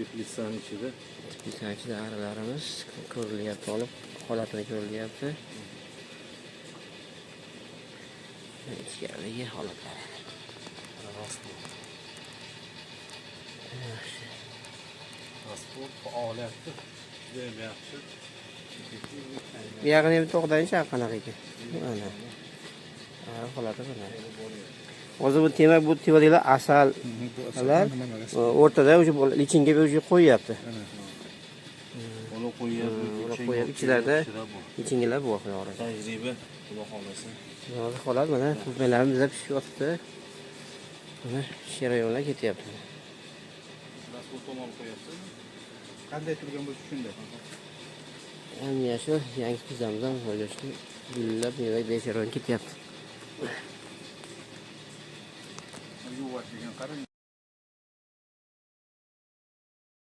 teplitsani ichida. Teplitsani ichida arilarimiz ko'rilyapti, olib holatini ko'rilyapti. Ichkaridagi holatlari. Transport faoliyati juda ham yaxshi. Bu yog'ini ham to'g'danicha qanaqa ekan? Mana. Holati bunday. Hozir bu temadaglar asallar o'rtada o'sha lichinga o'sha qo'yyapti. Uni qo'yib ichlarida lichingalar bor xo'roq. Tajriba xudo xolasa. Hozir holat mana tuzmalarimiz bizda pishib yotibdi. Mana sherayonlar ketyapti. Transport tomon qo'yapsiz. Qanday turgan bo'lsa shunday. Ham yashil yangi tizimdan foydalanish gullab meva becharon ketyapti.